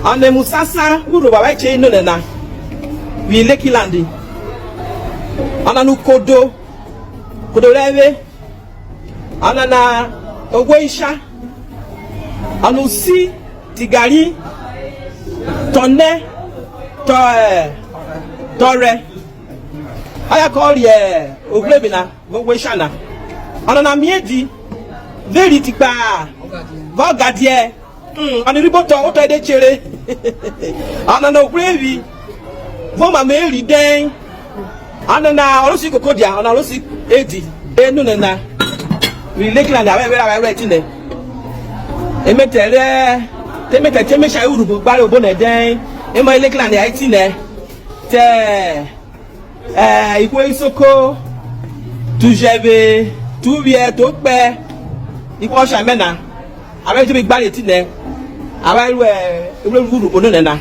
ane musasa Urhobo ba che no na wi lekilandi ananu kodo lewe anana ogweisha anu si tigari tonne tore aya call ye ogrebina ogweisha na anana miedi very tipa vogadie anu riboto oto ede chere anana ogrevi vo ma meri den anana olosi kokodia anana olosi edi enu na we lekilandi awe tine emetere temesha Urhobo gbare obo na den emo lekilandi ai tine te ikwe isoko tujebe tuwie to pe ikwo sha mena awe to be gbare tine awe Urhobo no na